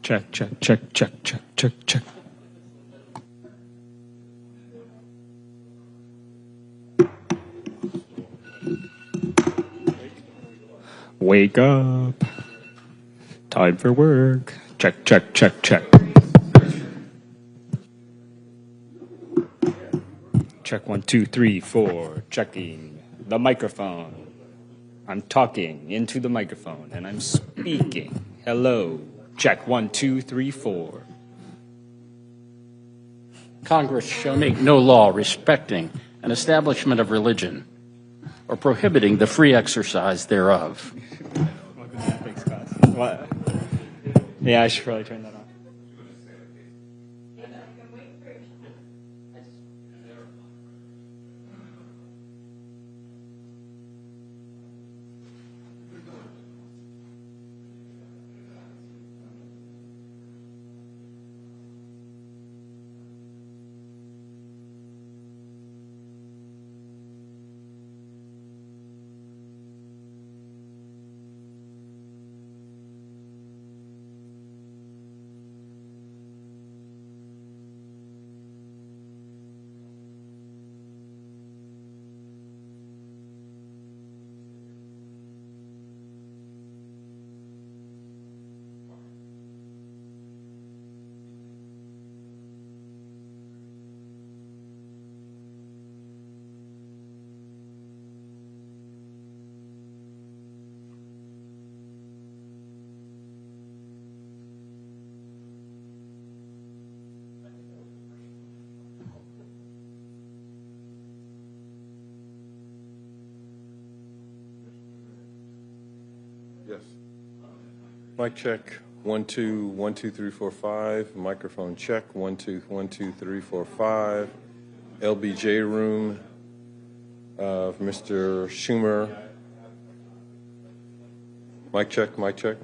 Check, check, check, check, check, check, check. Wake up. Time for work. Check, check, check, check. Check 1, 2, 3, 4. Checking the microphone. I'm talking into the microphone and I'm speaking. Hello. Check 1, 2, 3, 4. Congress shall make no law respecting an establishment of religion or prohibiting the free exercise thereof. Thanks, class. What? Yeah, I should probably turn that on. Yes. Mic check. 1 2 1 2 3 4 5. Microphone check. 1 2 1 2 3 4 5. LBJ room of Mr. Schumer. Mic check. Mic check.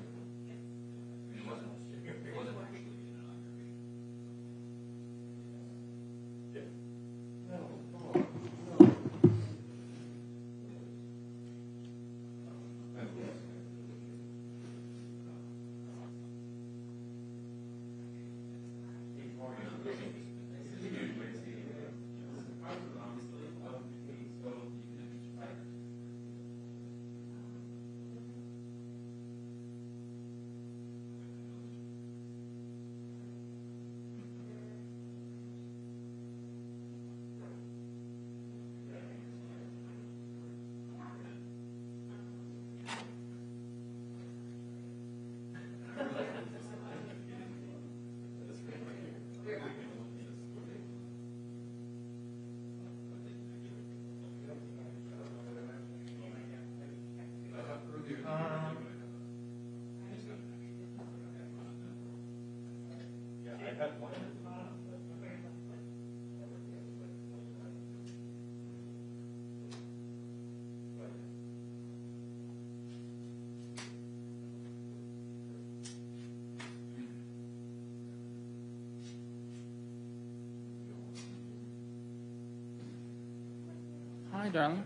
Hi, darling.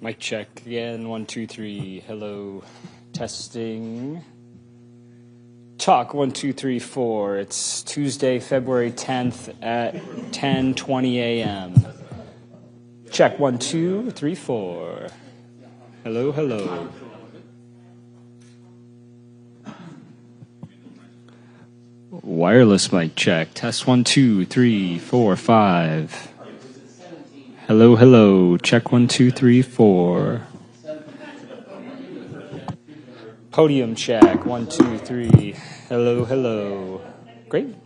Mic check again. 1, 2, 3. Hello. Testing. Talk 1, 2, 3, 4. It's Tuesday, February 10th at 10:20 a.m. Check 1, 2, 3, 4. Hello, hello. Wireless mic check. Test 1, 2, 3, 4, 5. Hello, hello. Check 1, 2, 3, 4. Podium check. 1, 2, 3. Hello, hello. Great.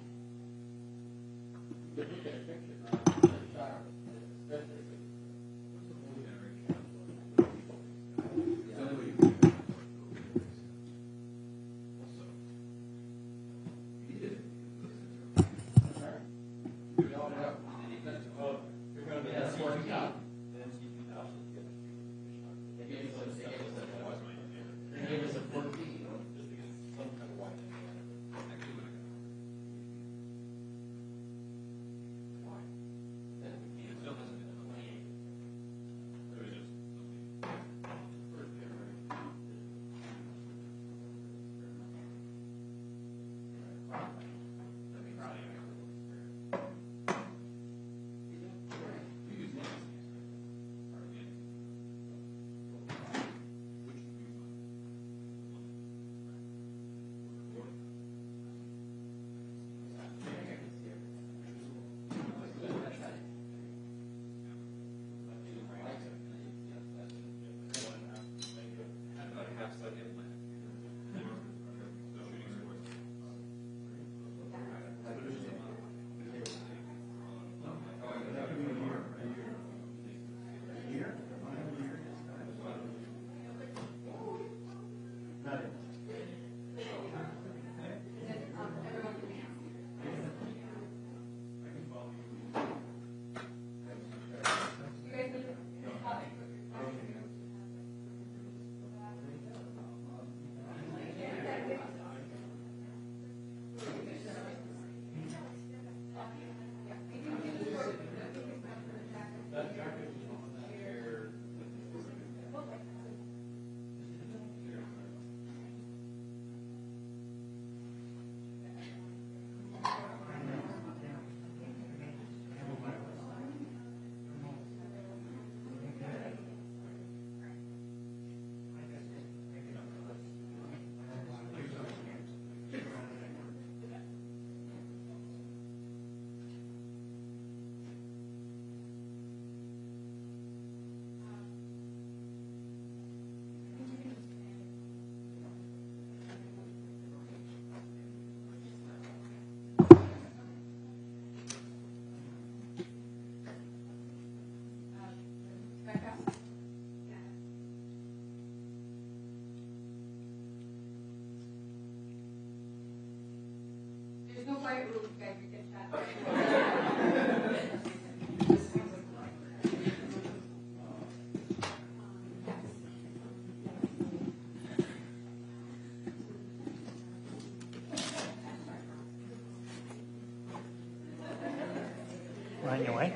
On your way?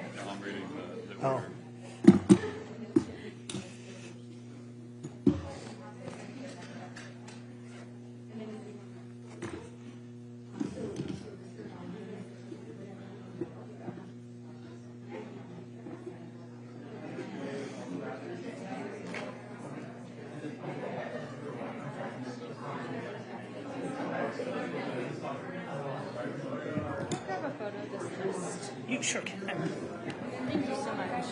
Oh. Grab a photo of this list. You sure can. Thank you so much.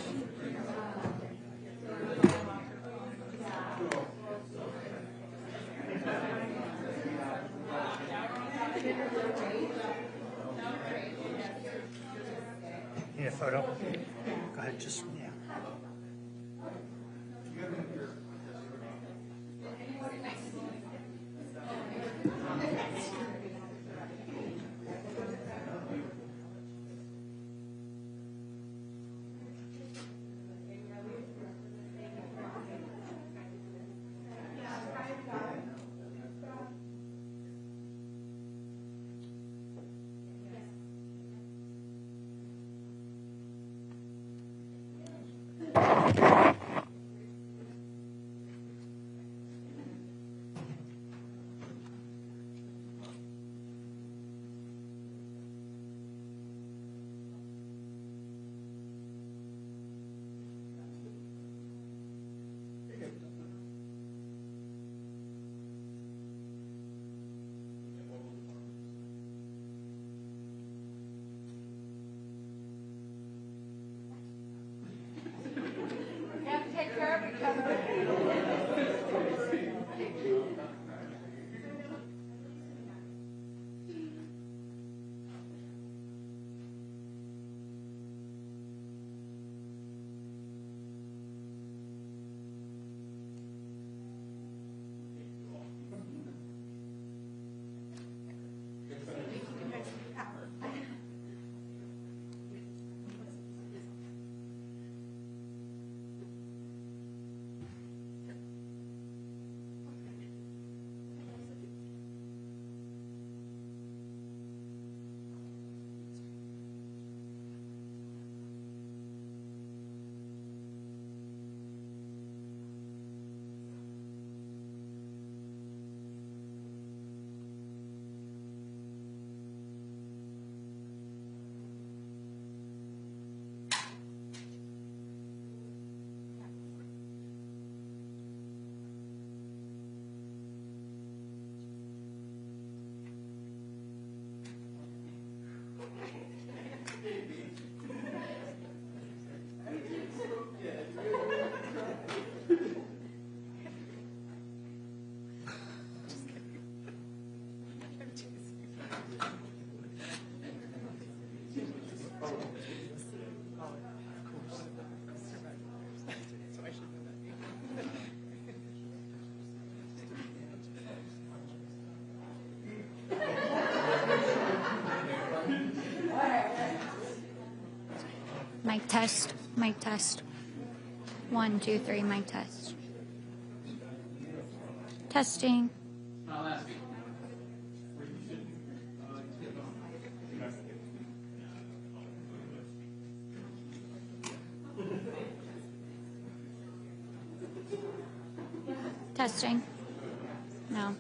Need a photo? Go ahead, just, yeah. Mic test, mic test. 1, 2, 3, mic test. Testing. Testing. No.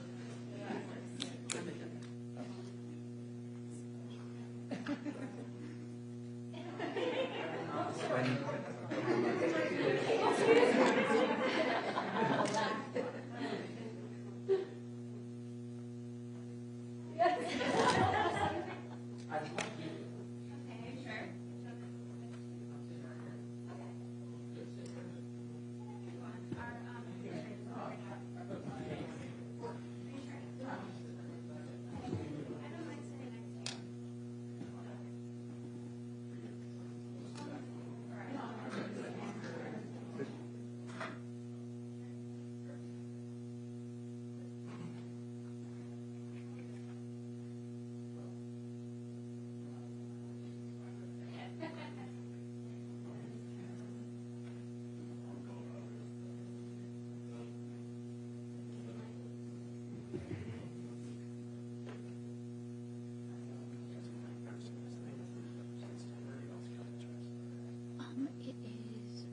It is,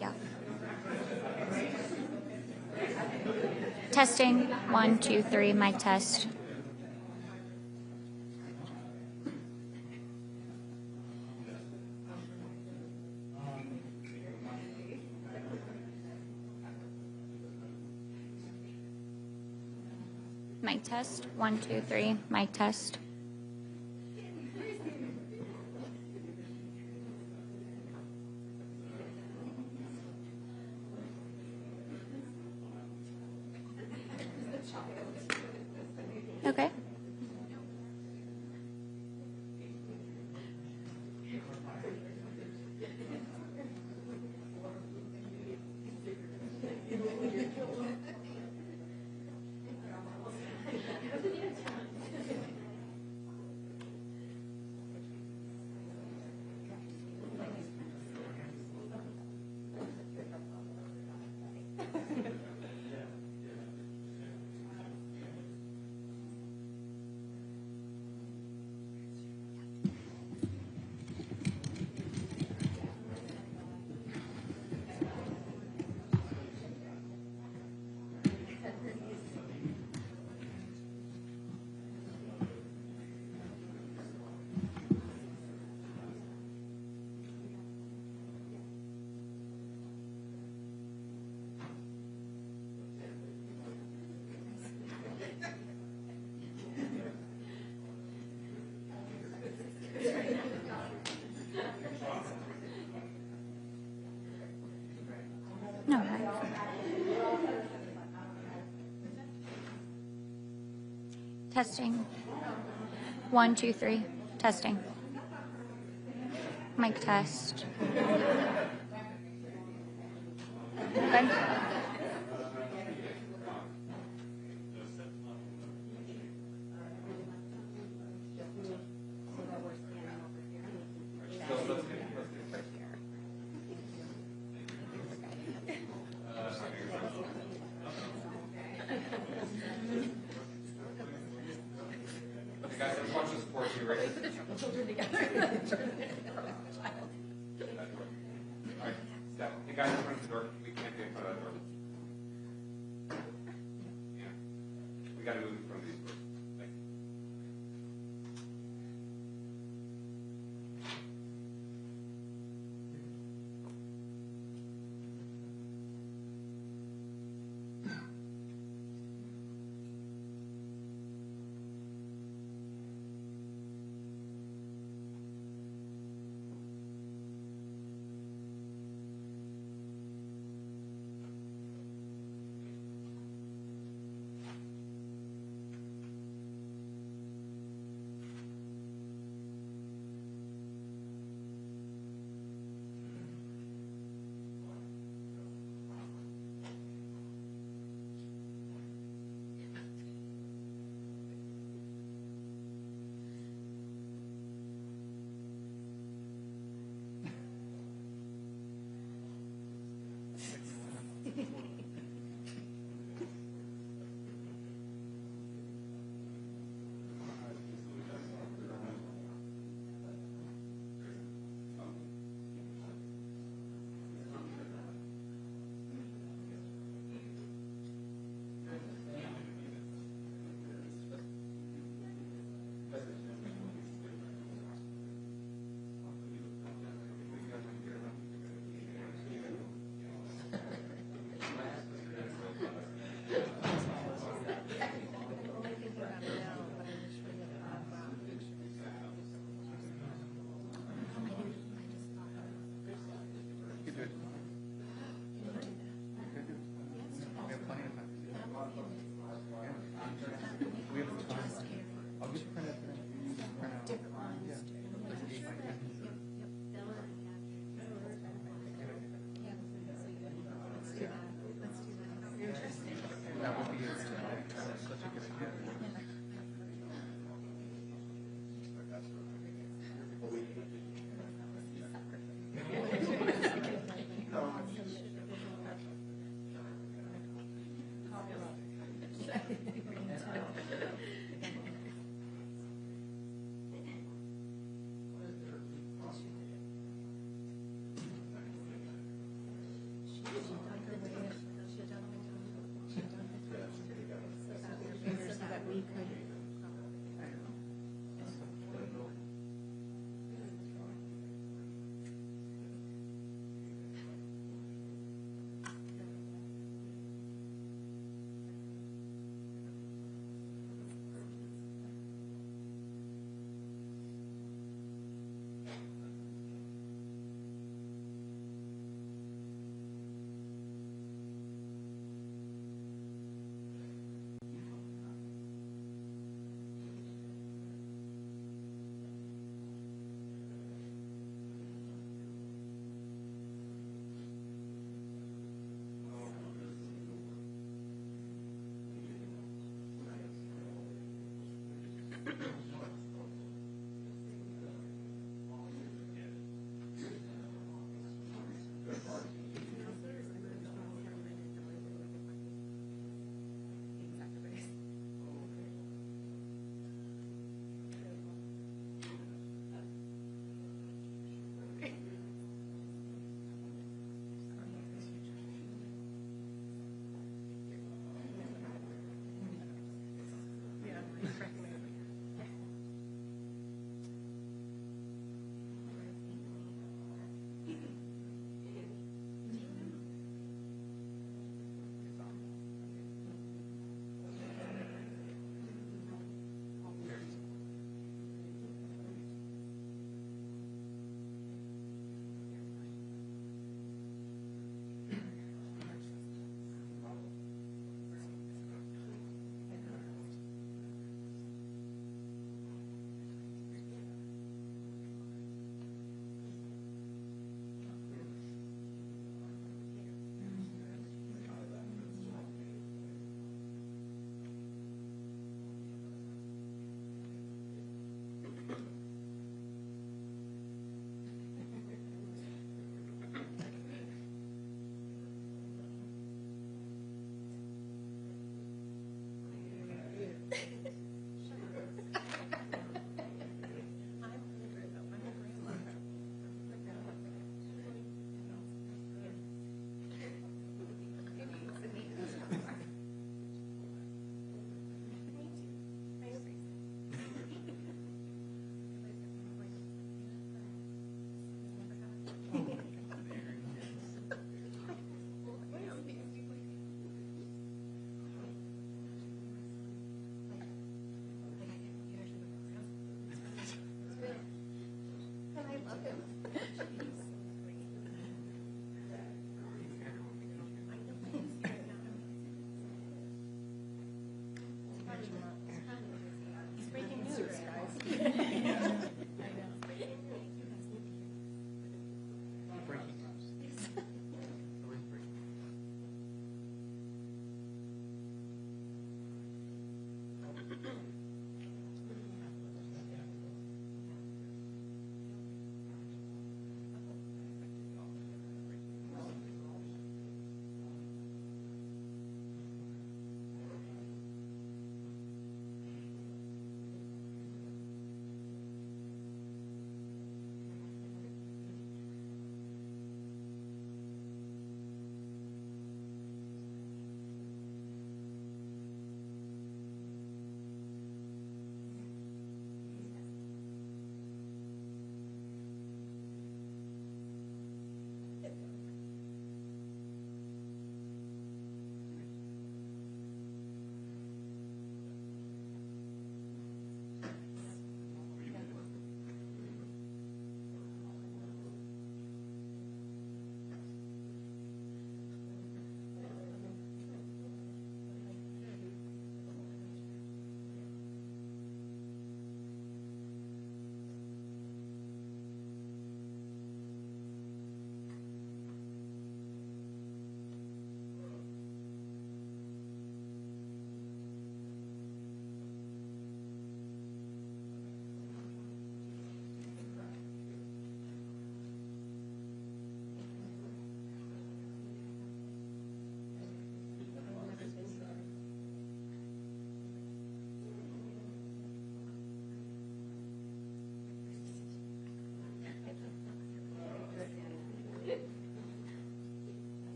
yeah. Testing. 1, 2, 3, mic test. Mic test. 1, 2, 3, mic test. Okay. Testing. 1, 2, 3. Testing. Mic test. Good. Guys, let's watch the sports here, right? Put the children together. All right, Steph. Hey guys, in front of the door. We can't be in front of that door. Yeah. We got to move in front of these doors. Thank you.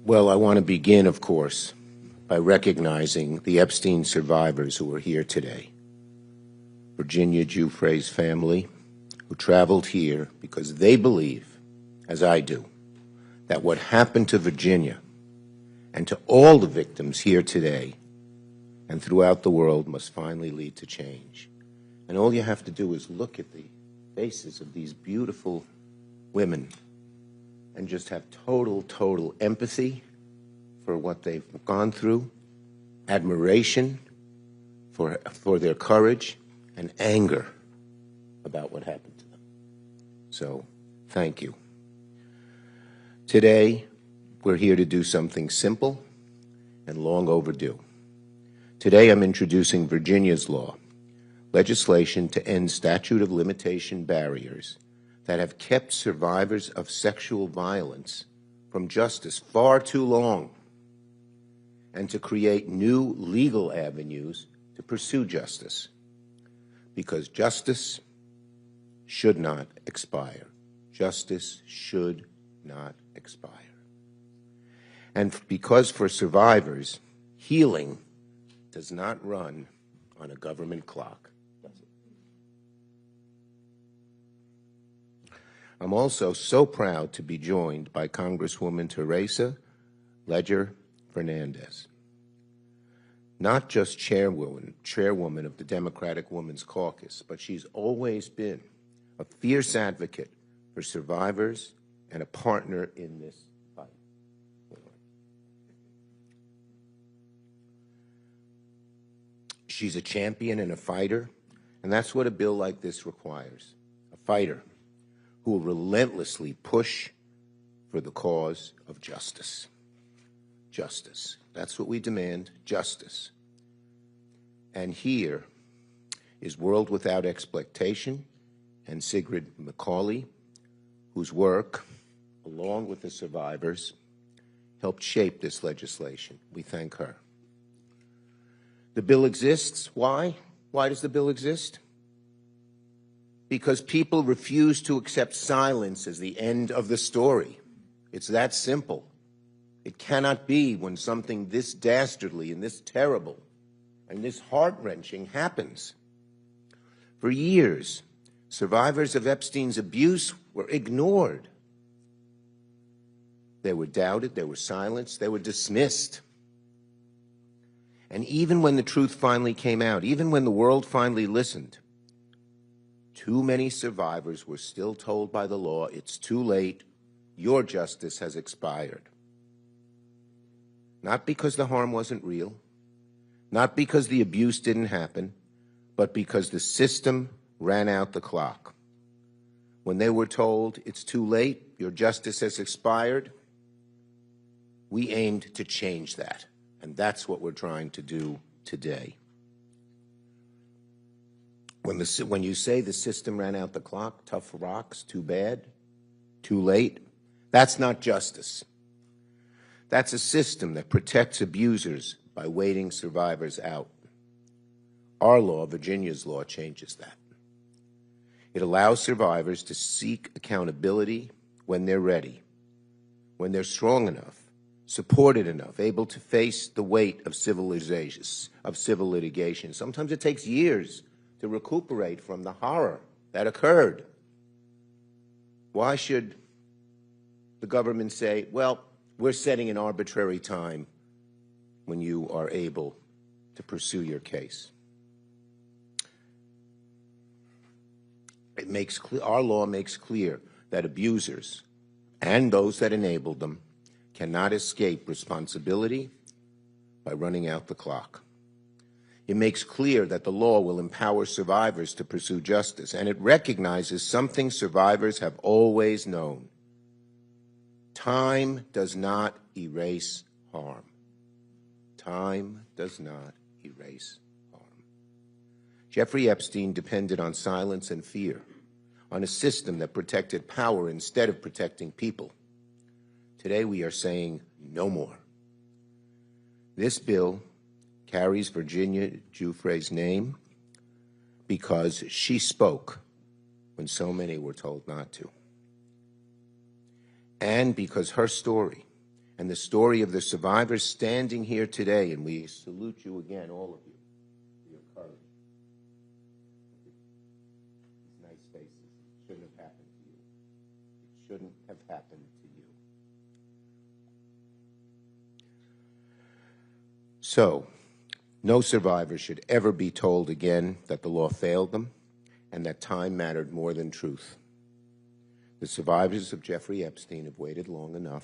Well, I want to begin, of course, by recognizing the Epstein survivors who are here today. Virginia Giuffre's family, who traveled here because they believe, as I do, that what happened to Virginia and to all the victims here today and throughout the world must finally lead to change. And all you have to do is look at the faces of these beautiful women and just have total empathy for what they've gone through, admiration for their courage, and anger about what happened to them. So, thank you. Today, we're here to do something simple and long overdue. Today, I'm introducing Virginia's law, legislation to end statute of limitation barriers that have kept survivors of sexual violence from justice far too long, and to create new legal avenues to pursue justice. Because justice should not expire. Justice should not expire. And because for survivors, healing does not run on a government clock. I'm also so proud to be joined by Congresswoman Teresa Leger Fernandez, not just chairwoman of the Democratic Women's Caucus, but she's always been a fierce advocate for survivors and a partner in this fight. She's a champion and a fighter, and that's what a bill like this requires, a fighter who will relentlessly push for the cause of justice. Justice. That's what we demand, justice. And here is World Without Exploitation and Sigrid McCauley, whose work, along with the survivors, helped shape this legislation. We thank her. The bill exists. Why? Why does the bill exist? Because people refuse to accept silence as the end of the story. It's that simple. It cannot be when something this dastardly and this terrible and this heart-wrenching happens. For years, survivors of Epstein's abuse were ignored. They were doubted, they were silenced, they were dismissed. And even when the truth finally came out, even when the world finally listened, too many survivors were still told by the law, it's too late, your justice has expired. Not because the harm wasn't real, not because the abuse didn't happen, but because the system ran out the clock. When they were told, it's too late, your justice has expired, we aimed to change that. And that's what we're trying to do today. When you say the system ran out the clock, tough rocks, too bad, too late, that's not justice. That's a system that protects abusers by waiting survivors out. Our law, Virginia's law, changes that. It allows survivors to seek accountability when they're ready, when they're strong enough, supported enough, able to face the weight of civil litigation. Sometimes it takes years to recuperate from the horror that occurred. Why should the government say, well, we're setting an arbitrary time when you are able to pursue your case? Our law makes clear that abusers and those that enabled them cannot escape responsibility by running out the clock. It makes clear that the law will empower survivors to pursue justice, and it recognizes something survivors have always known. Time does not erase harm. Time does not erase harm. Jeffrey Epstein depended on silence and fear, on a system that protected power instead of protecting people. Today we are saying no more. This bill carries Virginia Giuffre's name because she spoke when so many were told not to. And because her story and the story of the survivors standing here today, and we salute you again, all of you, for your courage. These nice faces. It shouldn't have happened to you. It shouldn't have happened to you. So, no survivor should ever be told again that the law failed them and that time mattered more than truth. The survivors of Jeffrey Epstein have waited long enough.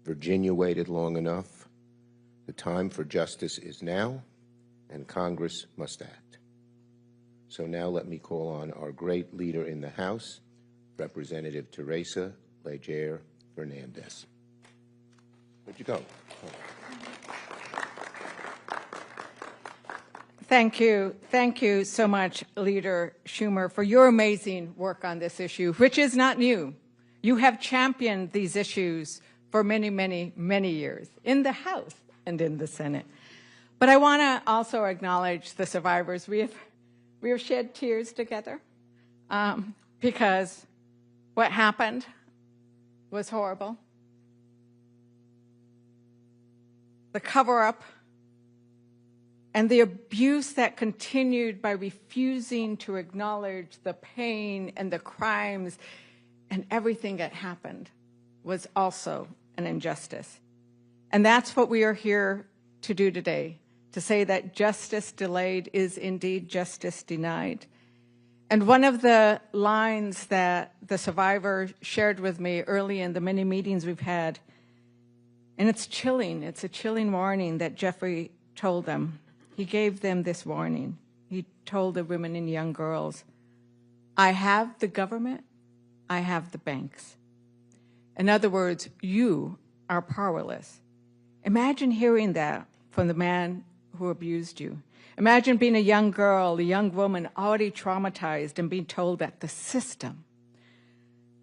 Virginia waited long enough. The time for justice is now, and Congress must act. So now let me call on our great leader in the House, Representative Teresa Leger Fernandez. Where'd you go? Thank you. Thank you so much, Leader Schumer, for your amazing work on this issue, which is not new. You have championed these issues for many, many, many years in the House and in the Senate. But I want to also acknowledge the survivors. We have shed tears together because what happened was horrible. The cover-up and the abuse that continued by refusing to acknowledge the pain and the crimes and everything that happened was also an injustice. And that's what we are here to do today, to say that justice delayed is indeed justice denied. And one of the lines that the survivor shared with me early in the many meetings we've had, and it's chilling, it's a chilling warning that Jeffrey told them. He gave them this warning. He told the women and young girls, I have the government, I have the banks. In other words, you are powerless. Imagine hearing that from the man who abused you. Imagine being a young girl, a young woman already traumatized and being told that the system,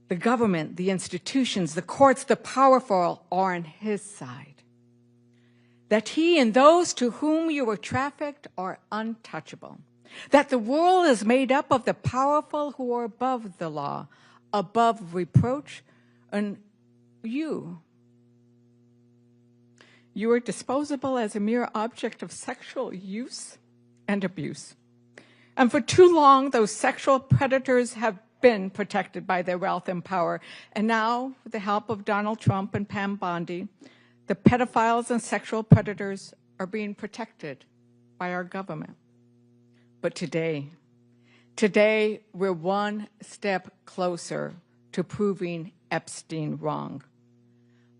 the government, the institutions, the courts, the powerful are on his side. That he and those to whom you were trafficked are untouchable. That the world is made up of the powerful who are above the law, above reproach, and you are disposable as a mere object of sexual use and abuse. And for too long, those sexual predators have been protected by their wealth and power. And now, with the help of Donald Trump and Pam Bondi, the pedophiles and sexual predators are being protected by our government. But today, we're one step closer to proving Epstein wrong.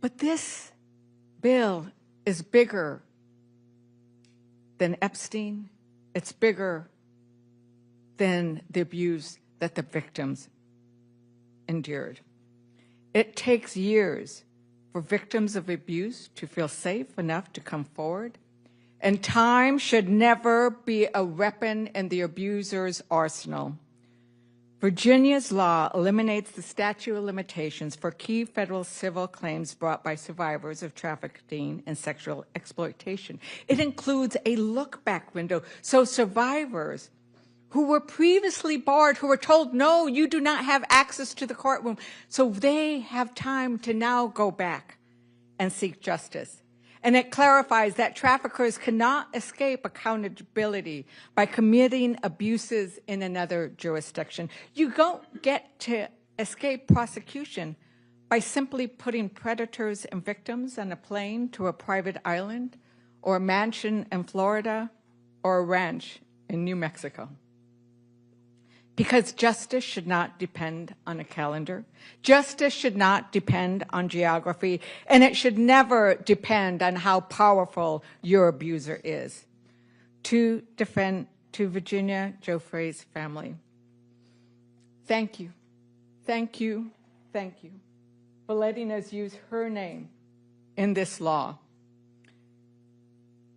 But this bill is bigger than Epstein. It's bigger than the abuse that the victims endured. It takes years for victims of abuse to feel safe enough to come forward. And time should never be a weapon in the abuser's arsenal. Virginia's law eliminates the statute of limitations for key federal civil claims brought by survivors of trafficking and sexual exploitation. It includes a look-back window, so survivors who were previously barred, who were told, no, you do not have access to the courtroom, so they have time to now go back and seek justice. And it clarifies that traffickers cannot escape accountability by committing abuses in another jurisdiction. You don't get to escape prosecution by simply putting predators and victims on a plane to a private island or a mansion in Florida or a ranch in New Mexico. Because justice should not depend on a calendar. Justice should not depend on geography, and it should never depend on how powerful your abuser is. To Virginia Giuffre's family, thank you, thank you, thank you for letting us use her name in this law.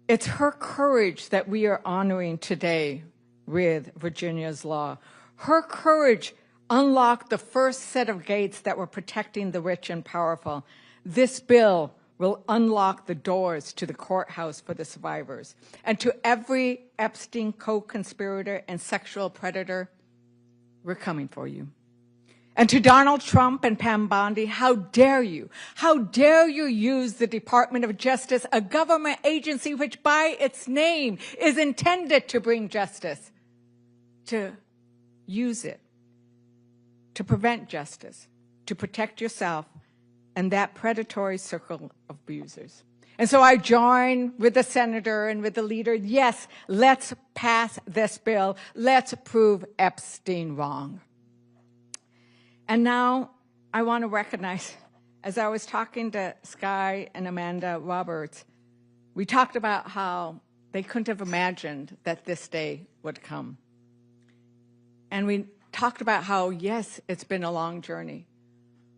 It's her courage that we are honoring today with Virginia's law. Her courage unlocked the first set of gates that were protecting the rich and powerful. This bill will unlock the doors to the courthouse for the survivors. And to every Epstein co-conspirator and sexual predator, we're coming for you. And to Donald Trump and Pam Bondi, how dare you? How dare you use the Department of Justice, a government agency which by its name is intended to bring justice, to use it to prevent justice, to protect yourself and that predatory circle of abusers. And so I join with the senator and with the leader. Yes, let's pass this bill. Let's prove Epstein wrong. And now I want to recognize, as I was talking to Sky and Amanda Roberts, we talked about how they couldn't have imagined that this day would come. And we talked about how, yes, it's been a long journey.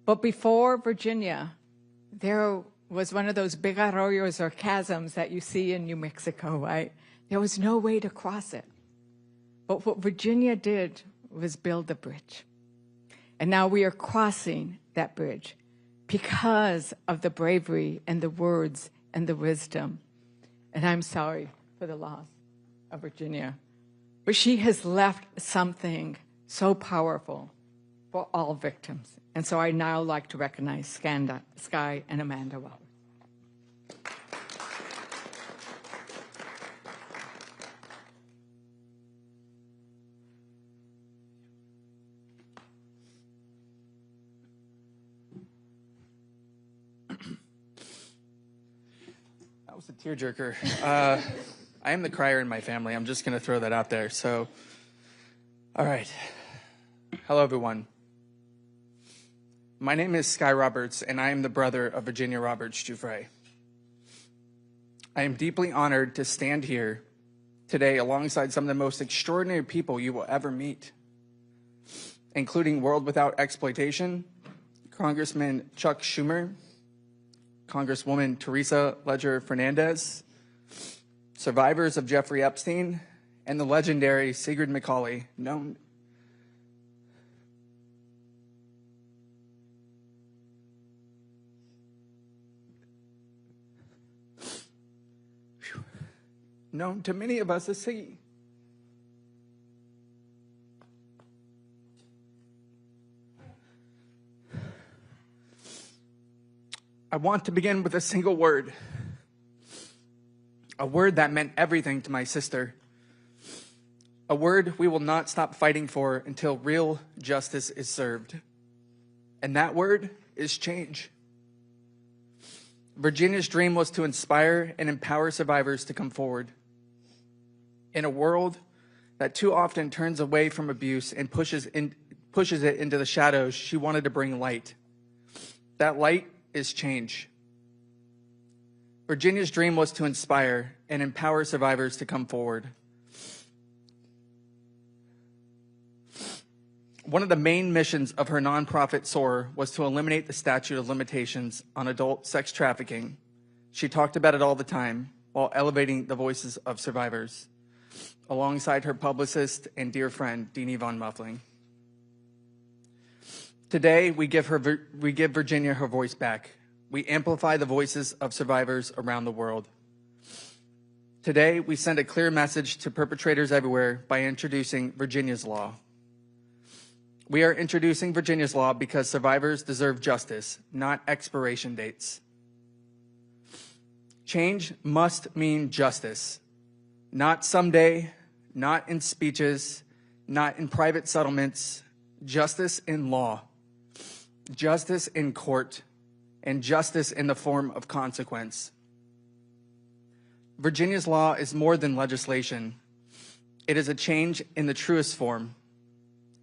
But before Virginia, there was one of those big arroyos or chasms that you see in New Mexico, right? There was no way to cross it. But what Virginia did was build a bridge. And now we are crossing that bridge because of the bravery and the words and the wisdom. And I'm sorry for the loss of Virginia. But she has left something so powerful for all victims. And so I now like to recognize Sky and Amanda Roberts. That was a tearjerker. I am the crier in my family. I'm just going to throw that out there. So, all right. Hello, everyone. My name is Sky Roberts, and I am the brother of Virginia Roberts Giuffre. I am deeply honored to stand here today alongside some of the most extraordinary people you will ever meet, including World Without Exploitation, Congressman Chuck Schumer, Congresswoman Teresa Ledger Fernandez, survivors of Jeffrey Epstein, and the legendary Sigrid McCauley, known to many of us as Siggy. I want to begin with a single word, a word that meant everything to my sister, a word we will not stop fighting for until real justice is served. And that word is change. Virginia's dream was to inspire and empower survivors to come forward. In a world that too often turns away from abuse and pushes it into the shadows, she wanted to bring light. That light is change. Virginia's dream was to inspire and empower survivors to come forward. One of the main missions of her nonprofit, SOAR, was to eliminate the statute of limitations on adult sex trafficking. She talked about it all the time while elevating the voices of survivors, alongside her publicist and dear friend, Deanie Von Muffling. Today, we give Virginia her voice back. We amplify the voices of survivors around the world. Today, we send a clear message to perpetrators everywhere by introducing Virginia's Law. We are introducing Virginia's Law because survivors deserve justice, not expiration dates. Change must mean justice. Not someday, not in speeches, not in private settlements, justice in law, justice in court, and justice in the form of consequence. Virginia's Law is more than legislation. It is a change in the truest form.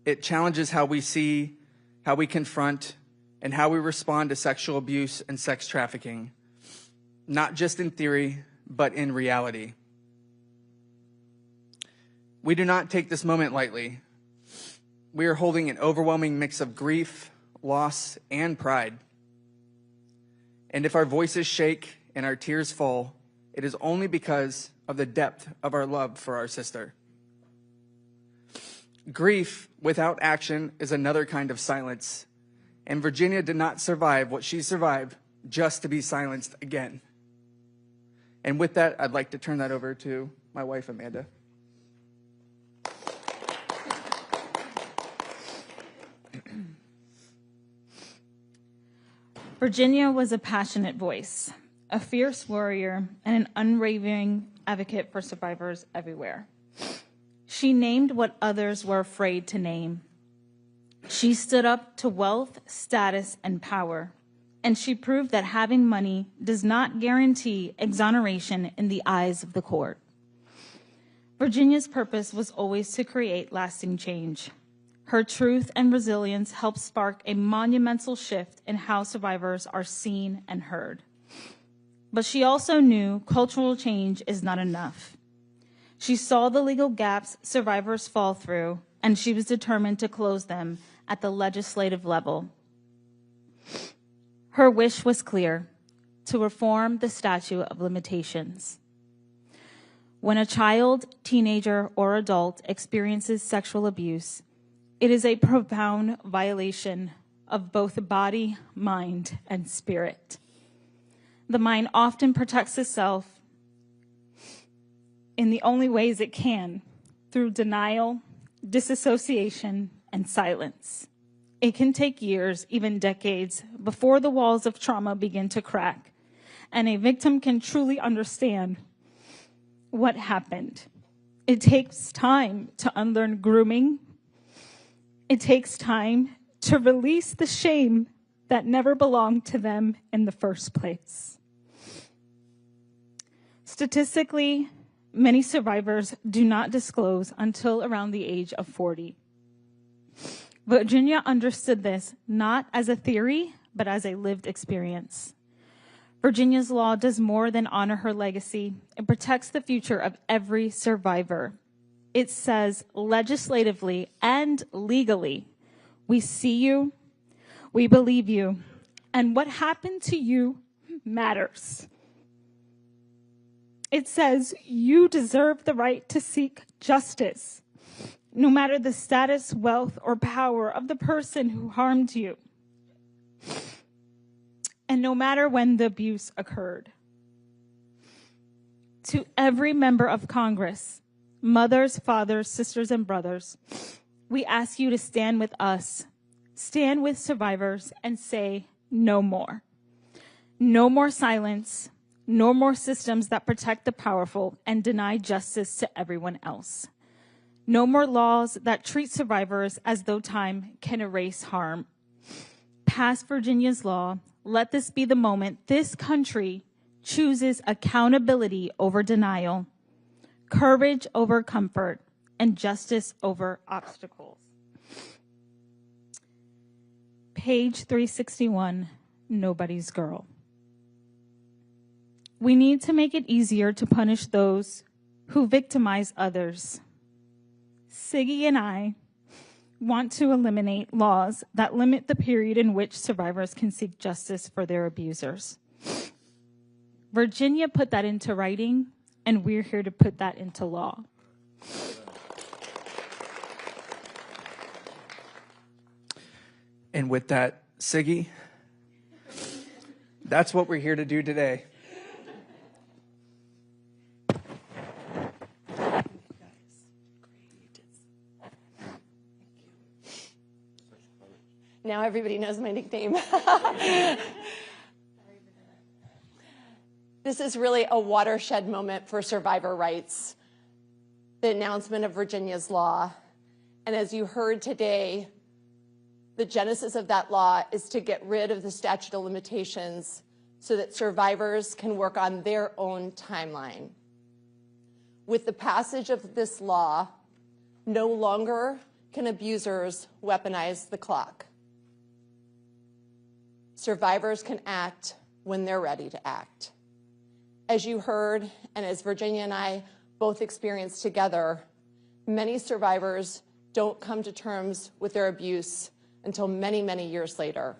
It challenges how we see, how we confront, and how we respond to sexual abuse and sex trafficking, not just in theory, but in reality. We do not take this moment lightly. We are holding an overwhelming mix of grief, loss, and pride. And if our voices shake and our tears fall, it is only because of the depth of our love for our sister. Grief without action is another kind of silence, and Virginia did not survive what she survived just to be silenced again. And with that, I'd like to turn that over to my wife, Amanda. Virginia was a passionate voice, a fierce warrior, and an unwavering advocate for survivors everywhere. She named what others were afraid to name. She stood up to wealth, status, and power, and she proved that having money does not guarantee exoneration in the eyes of the court. Virginia's purpose was always to create lasting change. Her truth and resilience helped spark a monumental shift in how survivors are seen and heard. But she also knew cultural change is not enough. She saw the legal gaps survivors fall through, and she was determined to close them at the legislative level. Her wish was clear: to reform the statute of limitations. When a child, teenager, or adult experiences sexual abuse, it is a profound violation of both body, mind, and spirit. The mind often protects itself in the only ways it can, through denial, disassociation, and silence. It can take years, even decades, before the walls of trauma begin to crack, and a victim can truly understand what happened. It takes time to unlearn grooming. It takes time to release the shame that never belonged to them in the first place. Statistically, many survivors do not disclose until around the age of 40. Virginia understood this not as a theory, but as a lived experience. Virginia's law does more than honor her legacy. It protects the future of every survivor. It says legislatively and legally, we see you, we believe you, and what happened to you matters. It says you deserve the right to seek justice, no matter the status, wealth, or power of the person who harmed you, and no matter when the abuse occurred. To every member of Congress, mothers, fathers, sisters, and brothers, we ask you to stand with us, stand with survivors, and say no more. No more silence, no more systems that protect the powerful and deny justice to everyone else. No more laws that treat survivors as though time can erase harm. Pass Virginia's law. Let this be the moment this country chooses accountability over denial, courage over comfort, and justice over obstacles. Page 361, Nobody's Girl. We need to make it easier to punish those who victimize others. Siggy and I want to eliminate laws that limit the period in which survivors can seek justice for their abusers. Virginia put that into writing, and we're here to put that into law. And with that, Siggy, that's what we're here to do today. Now everybody knows my nickname. This is really a watershed moment for survivor rights, the announcement of Virginia's law. And as you heard today, the genesis of that law is to get rid of the statute of limitations so that survivors can work on their own timeline. With the passage of this law, no longer can abusers weaponize the clock. Survivors can act when they're ready to act. As you heard, and as Virginia and I both experienced together, many survivors don't come to terms with their abuse until many, many years later.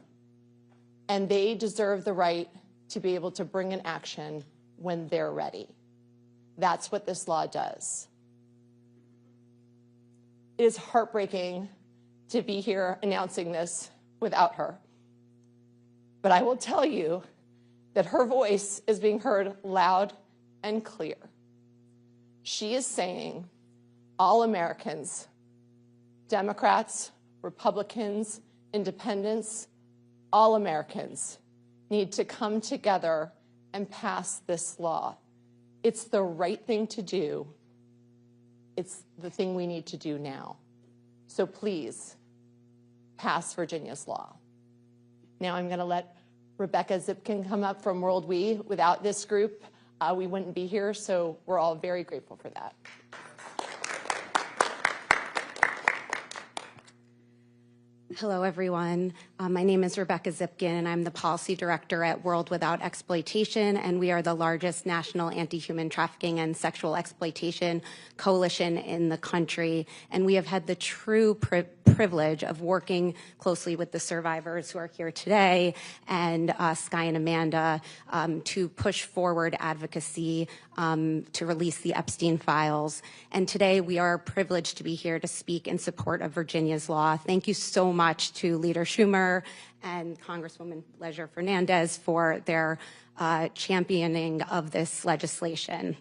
And they deserve the right to be able to bring an action when they're ready. That's what this law does. It is heartbreaking to be here announcing this without her. But I will tell you that her voice is being heard loud and clear. She is saying all Americans, Democrats, Republicans, independents, all Americans, need to come together and pass this law. It's the right thing to do. It's the thing we need to do now. So please, pass Virginia's law. Now I'm going to let Rebecca Zipkin come up from World We. Without this group, we wouldn't be here, so we're all very grateful for that. Hello, everyone. My name is Rebecca Zipkin, and I'm the Policy Director at World Without Exploitation, and we are the largest national anti-human trafficking and sexual exploitation coalition in the country. And we have had the true privilege of working closely with the survivors who are here today and Sky and Amanda to push forward advocacy to release the Epstein files. And today we are privileged to be here to speak in support of Virginia's law. Thank you so much to Leader Schumer and Congresswoman Leisure Fernandez for their championing of this legislation.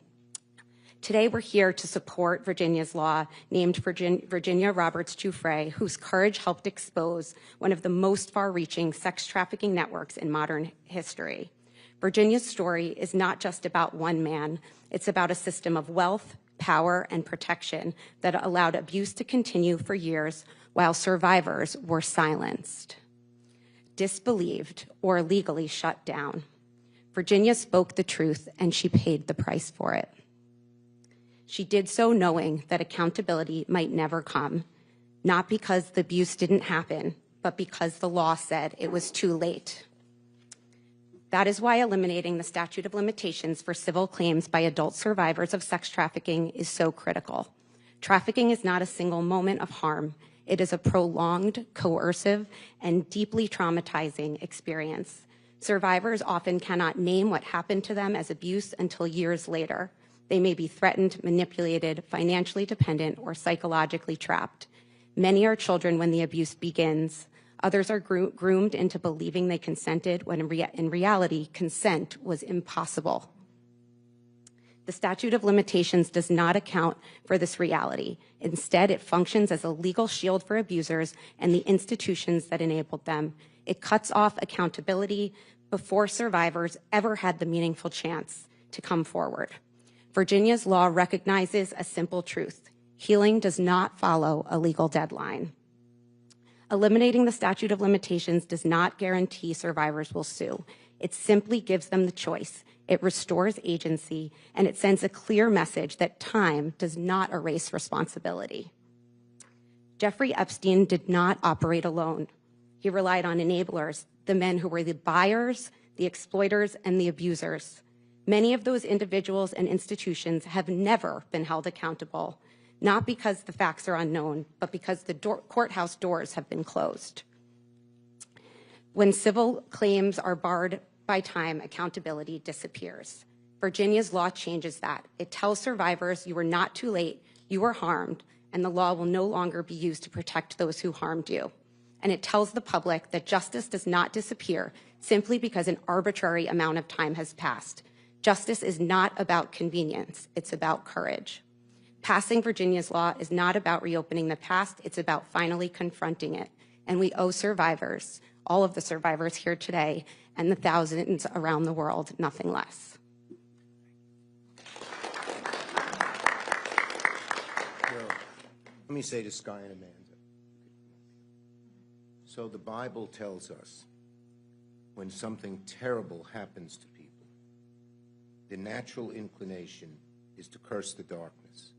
Today, we're here to support Virginia's law named Virginia Roberts Giuffre, whose courage helped expose one of the most far-reaching sex trafficking networks in modern history. Virginia's story is not just about one man. It's about a system of wealth, power, and protection that allowed abuse to continue for years while survivors were silenced, disbelieved, or legally shut down. Virginia spoke the truth, and she paid the price for it. She did so knowing that accountability might never come, not because the abuse didn't happen, but because the law said it was too late. That is why eliminating the statute of limitations for civil claims by adult survivors of sex trafficking is so critical. Trafficking is not a single moment of harm. It is a prolonged, coercive, and deeply traumatizing experience. Survivors often cannot name what happened to them as abuse until years later. They may be threatened, manipulated, financially dependent, or psychologically trapped. Many are children when the abuse begins. Others are groomed into believing they consented when in reality, consent was impossible. The statute of limitations does not account for this reality. Instead, it functions as a legal shield for abusers and the institutions that enabled them. It cuts off accountability before survivors ever had the meaningful chance to come forward. Virginia's law recognizes a simple truth. Healing does not follow a legal deadline. Eliminating the statute of limitations does not guarantee survivors will sue. It simply gives them the choice. It restores agency, and it sends a clear message that time does not erase responsibility. Jeffrey Epstein did not operate alone. He relied on enablers, the men who were the buyers, the exploiters, and the abusers. Many of those individuals and institutions have never been held accountable, not because the facts are unknown, but because the courthouse doors have been closed. When civil claims are barred by time, accountability disappears. Virginia's law changes that. It tells survivors you were not too late, you were harmed, and the law will no longer be used to protect those who harmed you. And it tells the public that justice does not disappear simply because an arbitrary amount of time has passed. Justice is not about convenience, it's about courage. Passing Virginia's law is not about reopening the past, it's about finally confronting it. And we owe survivors, all of the survivors here today, and the thousands around the world, nothing less. Well, let me say to Sky and Amanda. So the Bible tells us when something terrible happens to people, the natural inclination is to curse the darkness,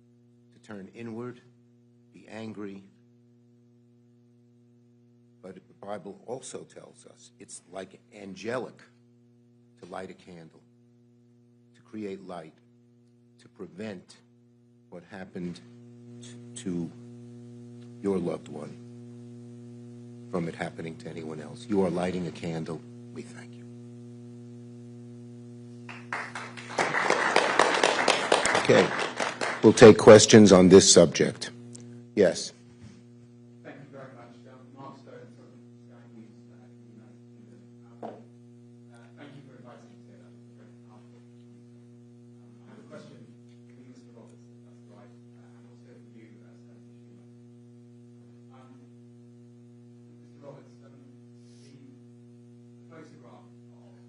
to turn inward, be angry. But the Bible also tells us it's like angelic to light a candle, to create light, to prevent what happened to your loved one from it happening to anyone else. You are lighting a candle. We thank you. Okay, we'll take questions on this subject. Yes. Thank you very much. Mark Stone from Sky News in the United Kingdom. Thank you for inviting me today. That was a great article. I have a question for you, Mr. Roberts, if that's right, and also for you, Senator Schumer. Mr. Roberts, the photograph of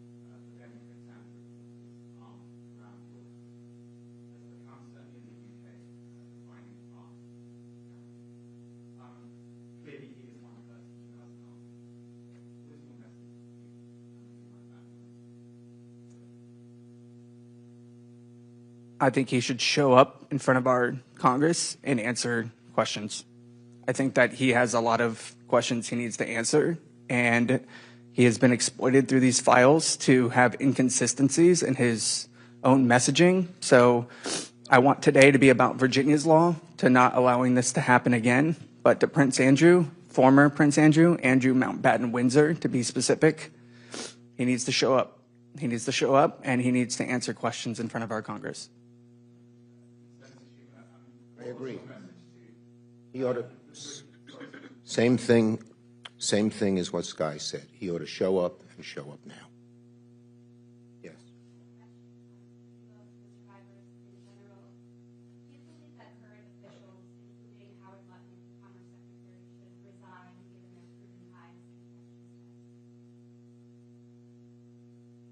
I think he should show up in front of our Congress and answer questions. I think that he has a lot of questions he needs to answer, and he has been exploited through these files to have inconsistencies in his own messaging. So I want today to be about Virginia's law, to not allowing this to happen again, but to Prince Andrew, former Prince Andrew Mountbatten Windsor, to be specific. He needs to show up. He needs to show up, and he needs to answer questions in front of our Congress. I agree. He ought to, same thing as what Sky said. He ought to show up and show up now. Yes.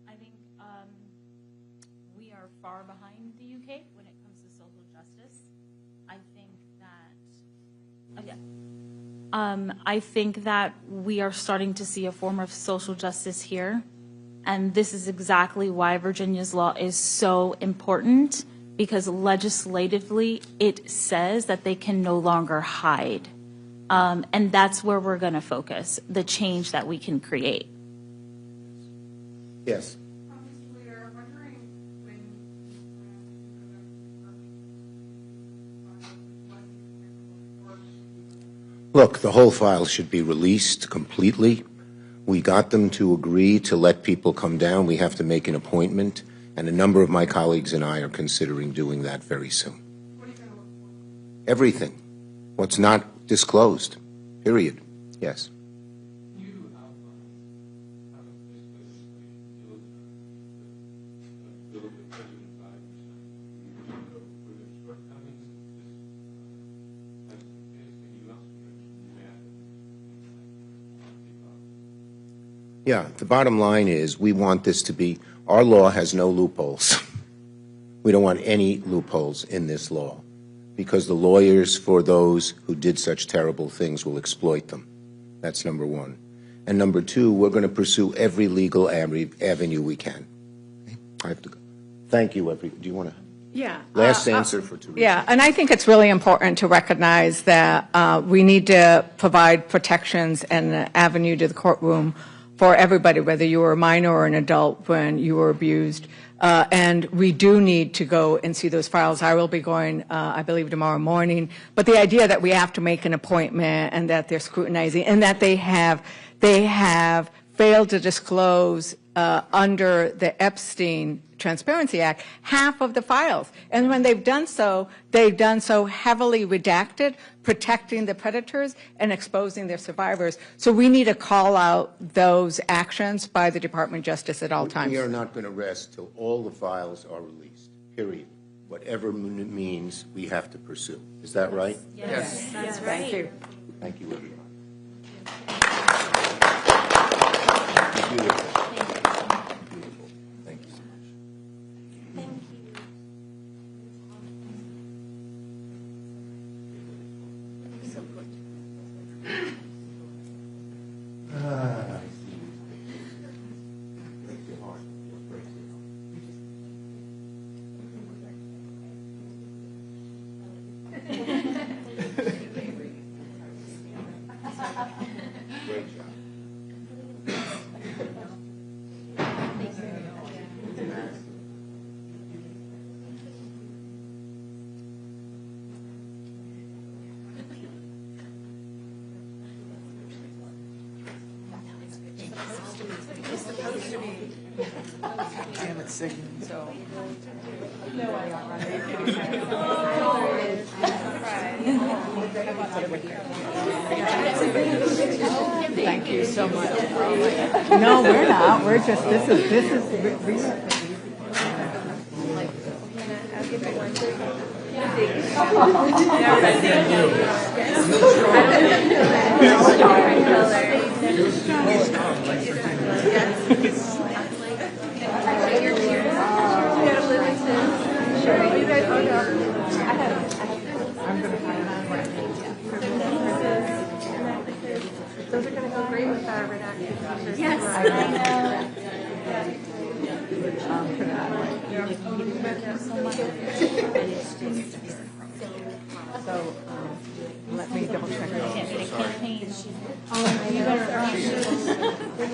I think we are far behind the UK when it comes to social justice. I think that, I think that we are starting to see a form of social justice here. And this is exactly why Virginia's law is so important, because legislatively it says that they can no longer hide. And that's where we're going to focus, the change that we can create. Yes. Look, the whole file should be released completely. We got them to agree to let people come down. We have to make an appointment, and a number of my colleagues and I are considering doing that very soon. Everything. What's not disclosed. Period. Yes. Yeah, the bottom line is we want this to be, our law has no loopholes. We don't want any loopholes in this law, because the lawyers for those who did such terrible things will exploit them. That's number one. And number two, we're going to pursue every legal avenue we can. I have to go. Thank you, do you want to? Yeah. Last answer for Teresa. Yeah, and I think it's really important to recognize that we need to provide protections and an avenue to the courtroom for everybody, whether you were a minor or an adult when you were abused. And we do need to go and see those files. I will be going, I believe, tomorrow morning. But the idea that we have to make an appointment and that they're scrutinizing and that they have failed to disclose under the Epstein Transparency Act half of the files. And when they've done so heavily redacted, protecting the predators and exposing their survivors. So we need to call out those actions by the Department of Justice at all times. We are not going to rest till all the files are released, period. Whatever means we have to pursue. Is that right? Yes. That's right. Thank you. Thank you, everyone. Beautiful. Beautiful. Thank you so much. Thank you. Great job. Damn it, singing. So. Thank you so much. No, we're not. We're just, this is. Those are going to go great with our redacted. Yes, I know.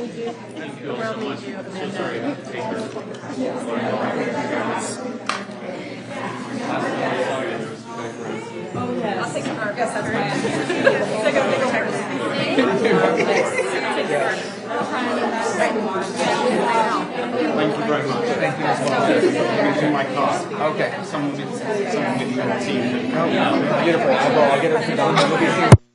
need you. The world needs you, Amanda. Oh, yes. I'll take some art. Yes, that's fine. Thank you very much. Thank you as well. Using my car. Okay. Someone with your team. Oh, beautiful. I'll get everything done.